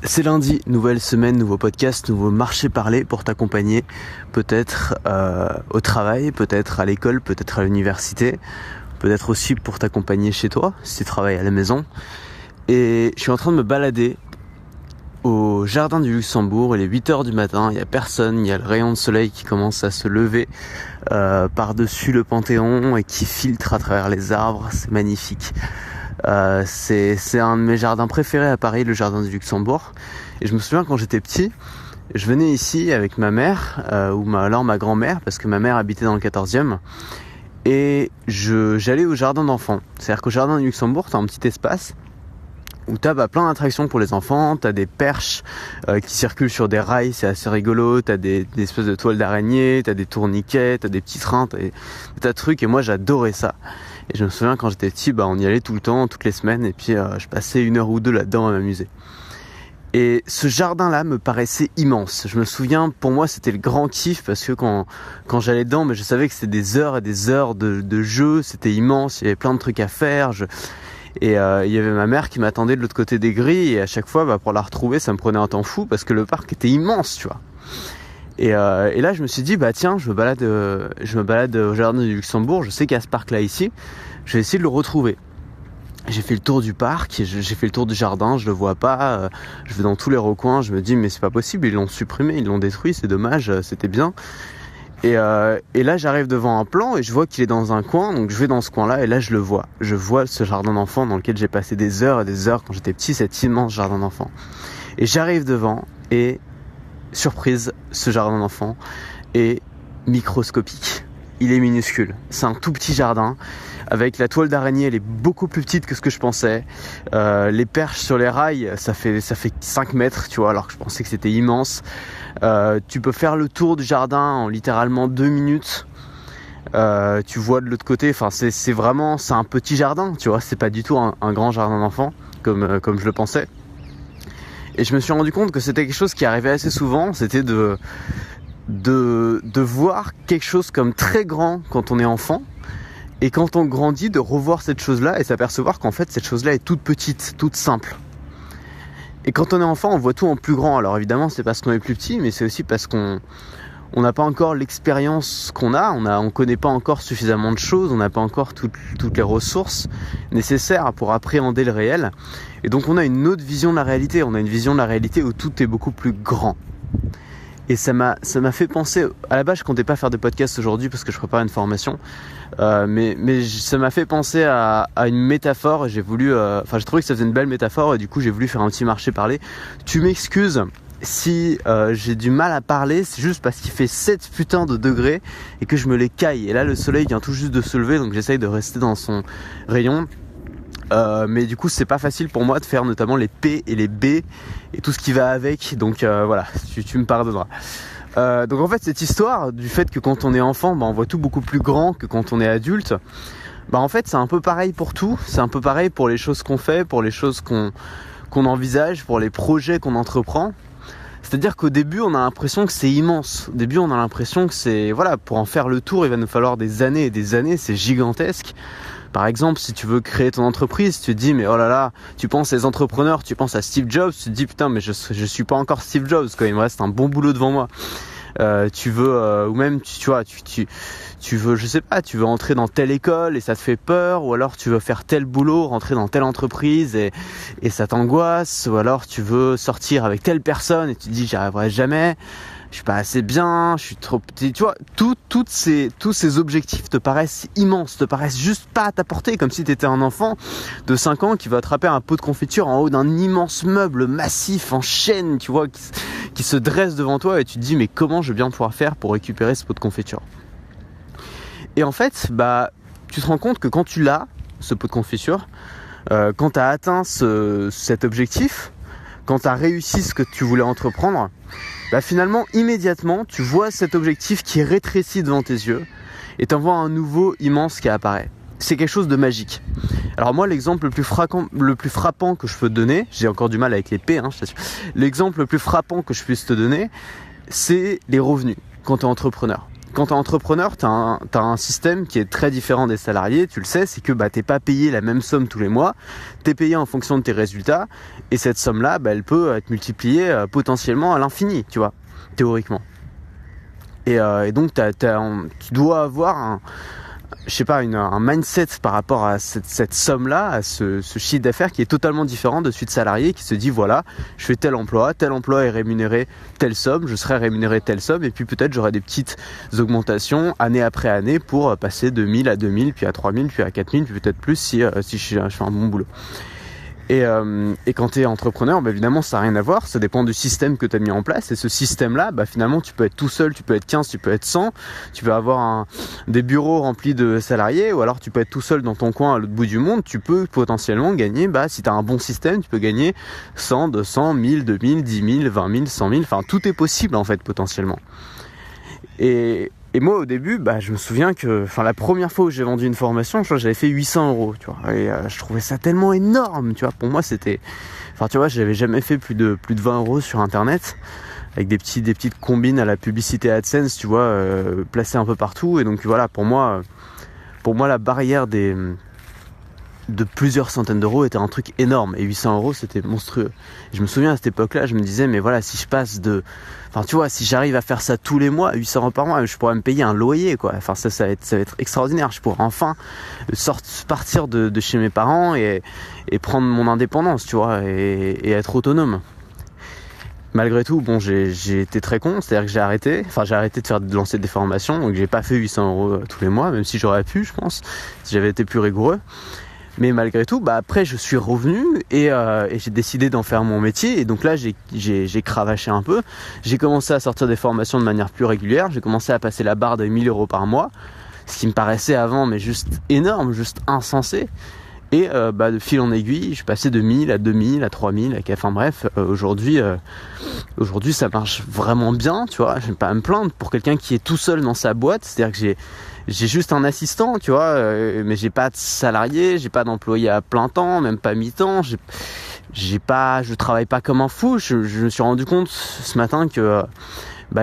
C'est lundi, nouvelle semaine, nouveau podcast, nouveau marché parler pour t'accompagner peut-être au travail, peut-être à l'école, peut-être à l'université, peut-être aussi pour t'accompagner chez toi si tu travailles à la maison. Et je suis en train de me balader au jardin du Luxembourg, il est 8h du matin, il n'y a personne, il y a le rayon de soleil qui commence à se lever par-dessus le Panthéon et qui filtre à travers les arbres, c'est magnifique. C'est un de mes jardins préférés à Paris, le jardin du Luxembourg. Et je me souviens quand j'étais petit, je venais ici avec ma mère, alors ma grand-mère, parce que ma mère habitait dans le 14e. Et j'allais au jardin d'enfants. C'est-à-dire qu'au jardin du Luxembourg, t'as un petit espace où t'as plein d'attractions pour les enfants, t'as des perches qui circulent sur des rails, c'est assez rigolo, t'as des espèces de toiles d'araignée, t'as des tourniquets, t'as des petits trains, t'as des tas de trucs, et moi j'adorais ça. Et je me souviens quand j'étais petit, on y allait tout le temps, toutes les semaines, et puis je passais 1 heure ou 2 là-dedans à m'amuser. Et ce jardin-là me paraissait immense. Je me souviens, pour moi, c'était le grand kiff parce que quand j'allais dedans, je savais que c'était des heures et des heures de jeu, c'était immense, il y avait plein de trucs à faire. Et il y avait ma mère qui m'attendait de l'autre côté des grilles, et à chaque fois, pour la retrouver, ça me prenait un temps fou parce que le parc était immense, tu vois. Et là, je me suis dit, tiens, je me balade au jardin du Luxembourg, je sais qu'il y a ce parc-là ici, je vais essayer de le retrouver. J'ai fait le tour du parc, j'ai fait le tour du jardin, je le vois pas, je vais dans tous les recoins, je me dis, mais c'est pas possible, ils l'ont supprimé, ils l'ont détruit, c'est dommage, c'était bien. Et là, j'arrive devant un plan et je vois qu'il est dans un coin, donc je vais dans ce coin-là et là, je le vois. Je vois ce jardin d'enfants dans lequel j'ai passé des heures et des heures quand j'étais petit, cet immense jardin d'enfants. Et j'arrive devant et... surprise, ce jardin d'enfants est microscopique. Il est minuscule. C'est un tout petit jardin. Avec la toile d'araignée, elle est beaucoup plus petite que ce que je pensais. Les perches sur les rails, ça fait 5 mètres, tu vois, alors que je pensais que c'était immense. Tu peux faire le tour du jardin en littéralement 2 minutes. Tu vois de l'autre côté, c'est un petit jardin, tu vois, c'est pas du tout un grand jardin d'enfants comme je le pensais. Et je me suis rendu compte que c'était quelque chose qui arrivait assez souvent, c'était de voir quelque chose comme très grand quand on est enfant, et quand on grandit, de revoir cette chose-là et s'apercevoir qu'en fait cette chose-là est toute petite, toute simple. Et quand on est enfant, on voit tout en plus grand. Alors évidemment, c'est parce qu'on est plus petit, mais c'est aussi parce qu'on n'a pas encore l'expérience qu'on a, on connaît pas encore suffisamment de choses, on n'a pas encore toutes les ressources nécessaires pour appréhender le réel. Et donc on a une autre vision de la réalité, on a une vision de la réalité où tout est beaucoup plus grand. Et ça m'a fait penser, à la base je comptais pas faire de podcast aujourd'hui parce que je prépare une formation, mais ça m'a fait penser à une métaphore, et j'ai trouvé que ça faisait une belle métaphore, et du coup j'ai voulu faire un petit marché parler. Tu m'excuses si j'ai du mal à parler, c'est juste parce qu'il fait 7 putains de degrés et que je me les caille. Et là le soleil vient tout juste de se lever, donc j'essaye de rester dans son rayon. Mais du coup c'est pas facile pour moi de faire notamment les P et les B et tout ce qui va avec, donc voilà, tu me pardonneras. Donc en fait cette histoire du fait que quand on est enfant, on voit tout beaucoup plus grand que quand on est adulte, en fait c'est un peu pareil pour tout, c'est un peu pareil pour les choses qu'on fait, pour les choses qu'on envisage, pour les projets qu'on entreprend. C'est-à-dire qu'au début, on a l'impression que c'est immense. Au début, on a l'impression que c'est... Voilà, pour en faire le tour, il va nous falloir des années et des années, c'est gigantesque. Par exemple, si tu veux créer ton entreprise, tu te dis, mais oh là là, tu penses aux entrepreneurs, tu penses à Steve Jobs, tu te dis, putain, mais je suis pas encore Steve Jobs, quoi, il me reste un bon boulot devant moi. Tu veux, ou même, tu veux, je sais pas, tu veux entrer dans telle école et ça te fait peur, ou alors tu veux faire tel boulot, rentrer dans telle entreprise et ça t'angoisse, ou alors tu veux sortir avec telle personne et tu te dis j'y arriverai jamais, je suis pas assez bien, je suis trop petit, tu vois, tous ces objectifs te paraissent immenses, te paraissent juste pas à ta portée, comme si t'étais un enfant de 5 ans qui va attraper un pot de confiture en haut d'un immense meuble massif en chêne, tu vois, qui se dresse devant toi, et tu te dis mais comment je vais bien pouvoir faire pour récupérer ce pot de confiture. Et en fait, tu te rends compte que quand tu l'as, ce pot de confiture, quand tu as atteint cet objectif, quand tu as réussi ce que tu voulais entreprendre, finalement, immédiatement, tu vois cet objectif qui est rétréci devant tes yeux et tu en vois un nouveau immense qui apparaît. C'est quelque chose de magique. Alors moi, l'exemple le plus frappant que je peux te donner, j'ai encore du mal avec les P, je t'assure. L'exemple le plus frappant que je puisse te donner, c'est les revenus quand tu es entrepreneur. quand t'es entrepreneur, t'as un système qui est très différent des salariés, tu le sais, c'est que t'es pas payé la même somme tous les mois, t'es payé en fonction de tes résultats, et cette somme-là, elle peut être multipliée potentiellement à l'infini, tu vois, théoriquement. Et donc tu dois avoir un mindset par rapport à cette somme-là, à ce chiffre d'affaires qui est totalement différent de celui de salarié qui se dit voilà, je fais tel emploi est rémunéré telle somme, je serai rémunéré telle somme, et puis peut-être j'aurai des petites augmentations année après année pour passer de 1000 à 2000, puis à 3000, puis à 4000, puis peut-être plus si je fais un bon boulot. Et quand tu es entrepreneur, évidemment ça n'a rien à voir, ça dépend du système que tu as mis en place, et ce système-là, finalement tu peux être tout seul, tu peux être 15, tu peux être 100, tu peux avoir des bureaux remplis de salariés, ou alors tu peux être tout seul dans ton coin à l'autre bout du monde, tu peux potentiellement gagner, si tu as un bon système, tu peux gagner 100, 200, 1000, 2000, 10 000, 20 000, 100 000, enfin tout est possible en fait potentiellement. Et moi au début, je me souviens que la première fois où j'ai vendu une formation, je crois que j'avais fait 800 €, tu vois. Et je trouvais ça tellement énorme, tu vois. Pour moi c'était... tu vois, j'avais jamais fait plus de 20 € sur internet, avec des petites combines à la publicité AdSense, tu vois, placées un peu partout. Et donc voilà, pour moi la barrière de plusieurs centaines d'euros était un truc énorme, et 800 € c'était monstrueux. Et je me souviens à cette époque-là, je me disais mais voilà, si je passe si j'arrive à faire ça tous les mois, 800 € par mois, je pourrais me payer un loyer quoi. Ça va être extraordinaire. Je pourrais enfin partir de chez mes parents et prendre mon indépendance, tu vois, et être autonome. Malgré tout, j'ai été très con, c'est-à-dire que j'ai arrêté de lancer des formations, donc j'ai pas fait 800 € tous les mois, même si j'aurais pu, je pense, si j'avais été plus rigoureux. Mais malgré tout, après je suis revenu et j'ai décidé d'en faire mon métier, et donc là j'ai cravaché un peu, j'ai commencé à sortir des formations de manière plus régulière, j'ai commencé à passer la barre des 1000 € par mois, ce qui me paraissait avant mais juste énorme, juste insensé. Et de fil en aiguille, je passais de 1000 à 2000 à 3000, aujourd'hui ça marche vraiment bien, tu vois, je vais pas à me plaindre pour quelqu'un qui est tout seul dans sa boîte, c'est-à-dire que j'ai juste un assistant, tu vois, mais j'ai pas de salarié, j'ai pas d'employé à plein temps, même pas mi-temps, je travaille pas comme un fou. Je me suis rendu compte ce matin que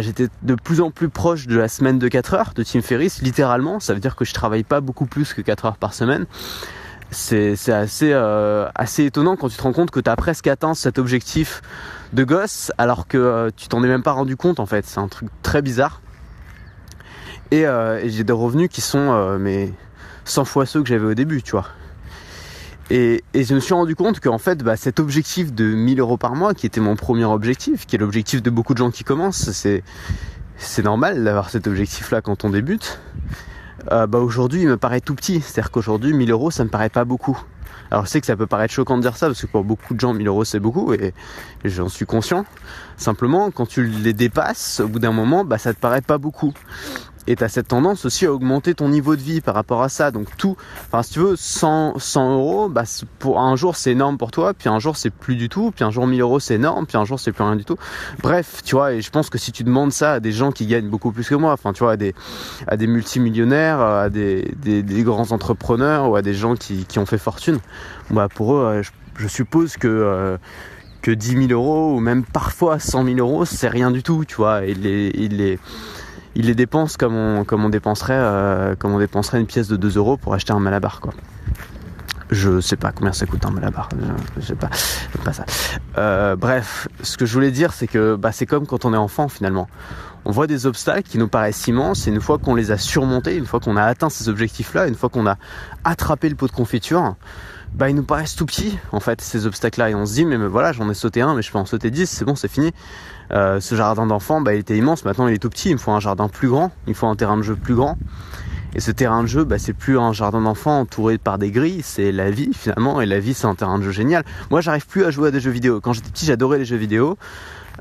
j'étais de plus en plus proche de la semaine de 4 heures de Tim Ferriss, littéralement. Ça veut dire que je travaille pas beaucoup plus que 4 heures par semaine. C'est assez étonnant quand tu te rends compte que tu as presque atteint cet objectif de gosse, alors que tu t'en es même pas rendu compte en fait. C'est un truc très bizarre. Et j'ai des revenus qui sont 100 fois ceux que j'avais au début, tu vois. Et je me suis rendu compte qu'en fait, cet objectif de 1000 € par mois, qui était mon premier objectif, qui est l'objectif de beaucoup de gens qui commencent, c'est normal d'avoir cet objectif-là quand on débute. Aujourd'hui, il me paraît tout petit. C'est-à-dire qu'aujourd'hui, 1000 €, ça me paraît pas beaucoup. Alors je sais que ça peut paraître choquant de dire ça, parce que pour beaucoup de gens 1000 € c'est beaucoup, et j'en suis conscient. Simplement, quand tu les dépasses, au bout d'un moment, ça te paraît pas beaucoup. Et tu as cette tendance aussi à augmenter ton niveau de vie par rapport à ça. Donc si tu veux, 100 €, pour un jour c'est énorme pour toi, puis un jour c'est plus du tout, puis un jour 1000 € c'est énorme, puis un jour c'est plus rien du tout. Bref, tu vois, et je pense que si tu demandes ça à des gens qui gagnent beaucoup plus que moi, tu vois, à des multimillionnaires, à des grands entrepreneurs, ou à des gens qui ont fait fortune, pour eux, je suppose que 10 000 € ou même parfois 100 000 € c'est rien du tout, tu vois. Il les dépense comme on dépenserait une pièce de 2 € pour acheter un Malabar, quoi. Je sais pas combien ça coûte un Malabar, je sais pas ça. Bref, ce que je voulais dire, c'est que c'est comme quand on est enfant finalement. On voit des obstacles qui nous paraissent immenses, et une fois qu'on les a surmontés, une fois qu'on a atteint ces objectifs-là, une fois qu'on a attrapé le pot de confiture, ils nous paraissent tout petits en fait, ces obstacles-là, et on se dit mais voilà, j'en ai sauté un, mais je peux en sauter 10, c'est bon, c'est fini. Ce jardin d'enfant, il était immense, maintenant il est tout petit, il me faut un jardin plus grand, il me faut un terrain de jeu plus grand. Et ce terrain de jeu, c'est plus un jardin d'enfant entouré par des grilles, c'est la vie finalement, et la vie c'est un terrain de jeu génial. Moi j'arrive plus à jouer à des jeux vidéo. Quand j'étais petit, j'adorais les jeux vidéo.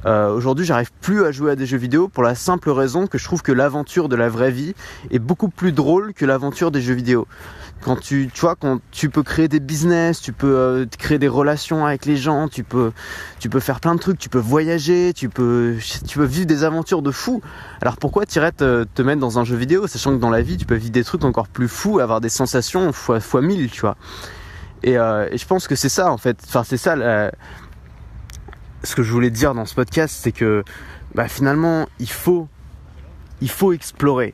Aujourd'hui j'arrive plus à jouer à des jeux vidéo pour la simple raison que je trouve que l'aventure de la vraie vie est beaucoup plus drôle que l'aventure des jeux vidéo. Quand tu peux créer des business, tu peux créer des relations avec les gens, tu peux faire plein de trucs, tu peux voyager, tu peux vivre des aventures de fou. Alors pourquoi t'irais te mettre dans un jeu vidéo, sachant que dans la vie tu peux vivre des trucs encore plus fous, avoir des sensations fois 1000, tu vois. Et je pense que c'est ça en fait, c'est ça ce que je voulais dire dans ce podcast, c'est que finalement il faut il faut explorer.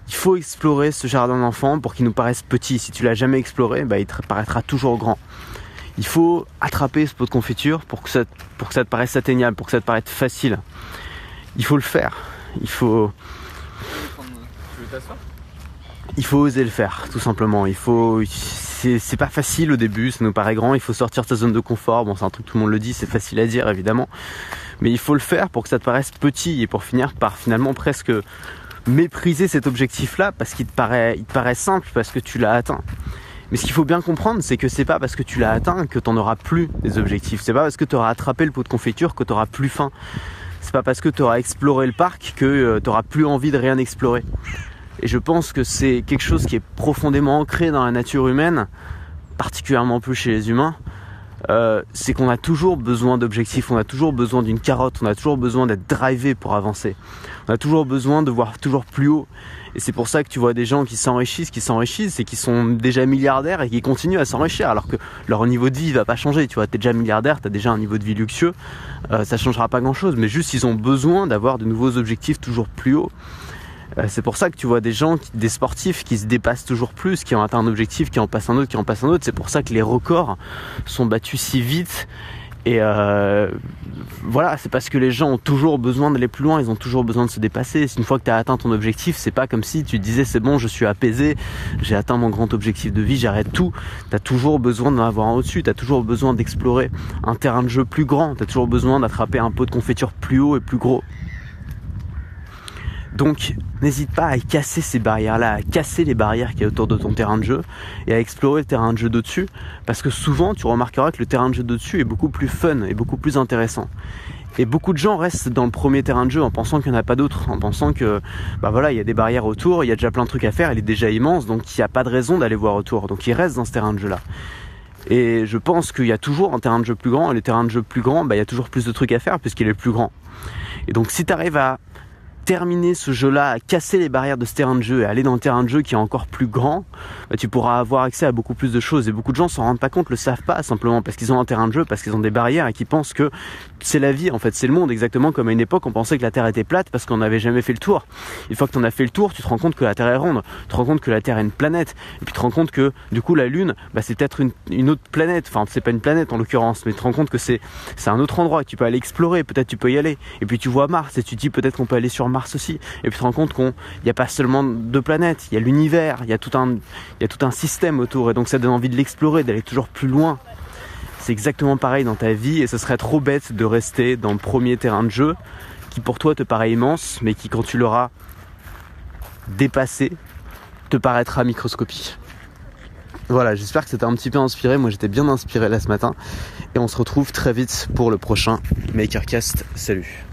Il faut explorer ce jardin d'enfant pour qu'il nous paraisse petit. Si tu l'as jamais exploré, il te paraîtra toujours grand. Il faut attraper ce pot de confiture pour que ça te paraisse atteignable, pour que ça te paraisse facile. Il faut le faire. Il faut oser le faire, tout simplement. C'est pas facile au début, ça nous paraît grand. Il faut sortir de sa zone de confort. Bon, c'est un truc tout le monde le dit, c'est facile à dire évidemment. Mais il faut le faire pour que ça te paraisse petit et pour finir par finalement presque mépriser cet objectif-là parce qu'il te paraît simple, parce que tu l'as atteint. Mais ce qu'il faut bien comprendre, c'est que c'est pas parce que tu l'as atteint que tu n'en auras plus des objectifs. C'est pas parce que tu auras attrapé le pot de confiture que tu n'auras plus faim. C'est pas parce que tu auras exploré le parc que tu n'auras plus envie de rien explorer. Et je pense que c'est quelque chose qui est profondément ancré dans la nature humaine, particulièrement plus chez les humains. C'est qu'on a toujours besoin d'objectifs, on a toujours besoin d'une carotte, on a toujours besoin d'être drivé pour avancer. On a toujours besoin de voir toujours plus haut. Et c'est pour ça que tu vois des gens qui s'enrichissent et qui sont déjà milliardaires et qui continuent à s'enrichir alors que leur niveau de vie va pas changer. Tu vois, t'es déjà milliardaire, t'as déjà un niveau de vie luxueux, ça changera pas grand chose, mais juste ils ont besoin d'avoir de nouveaux objectifs toujours plus hauts. C'est pour ça que tu vois des sportifs qui se dépassent toujours plus, qui ont atteint un objectif, qui en passent un autre, C'est pour ça que les records sont battus si vite. Et voilà, c'est parce que les gens ont toujours besoin d'aller plus loin, ils ont toujours besoin de se dépasser. Une fois que tu as atteint ton objectif, c'est pas comme si tu te disais c'est bon, je suis apaisé, j'ai atteint mon grand objectif de vie, j'arrête tout. Tu as toujours besoin d'en avoir un au-dessus, tu as toujours besoin d'explorer un terrain de jeu plus grand, tu as toujours besoin d'attraper un pot de confiture plus haut et plus gros. Donc n'hésite pas à casser ces barrières-là, à casser les barrières qu'il y a autour de ton terrain de jeu et à explorer le terrain de jeu d'au-dessus, parce que souvent tu remarqueras que le terrain de jeu d'au-dessus est beaucoup plus fun et beaucoup plus intéressant. Et beaucoup de gens restent dans le premier terrain de jeu en pensant qu'il n'y en a pas d'autres, en pensant que il y a des barrières autour, il y a déjà plein de trucs à faire, il est déjà immense, donc il n'y a pas de raison d'aller voir autour. Donc ils restent dans ce terrain de jeu-là. Et je pense qu'il y a toujours un terrain de jeu plus grand, et le terrain de jeu plus grand, il y a toujours plus de trucs à faire puisqu'il est plus grand. Et donc si tu arrives à terminer ce jeu-là, à casser les barrières de ce terrain de jeu et aller dans le terrain de jeu qui est encore plus grand, tu pourras avoir accès à beaucoup plus de choses. Et beaucoup de gens s'en rendent pas compte, le savent pas, simplement parce qu'ils ont un terrain de jeu, parce qu'ils ont des barrières et qu'ils pensent que c'est la vie, en fait, c'est le monde, exactement comme à une époque on pensait que la Terre était plate parce qu'on n'avait jamais fait le tour. Une fois que tu en as fait le tour, tu te rends compte que la Terre est ronde, tu te rends compte que la Terre est une planète, et puis tu te rends compte que du coup la Lune, c'est peut-être une autre planète, enfin c'est pas une planète en l'occurrence, mais tu te rends compte que c'est un autre endroit, que tu peux aller explorer, peut-être tu peux y aller, et puis tu vois Mars et tu te dis peut-être qu'on peut aller sur Mars aussi, et puis tu te rends compte qu'il n'y a pas seulement deux planètes, il y a l'univers, il y a tout un système autour, et donc ça donne envie de l'explorer, d'aller toujours plus loin. C'est exactement pareil dans ta vie, et ce serait trop bête de rester dans le premier terrain de jeu qui pour toi te paraît immense, mais qui quand tu l'auras dépassé te paraîtra microscopique. Voilà, j'espère que ça t'a un petit peu inspiré. Moi j'étais bien inspiré là ce matin, et on se retrouve très vite pour le prochain Makercast. Salut.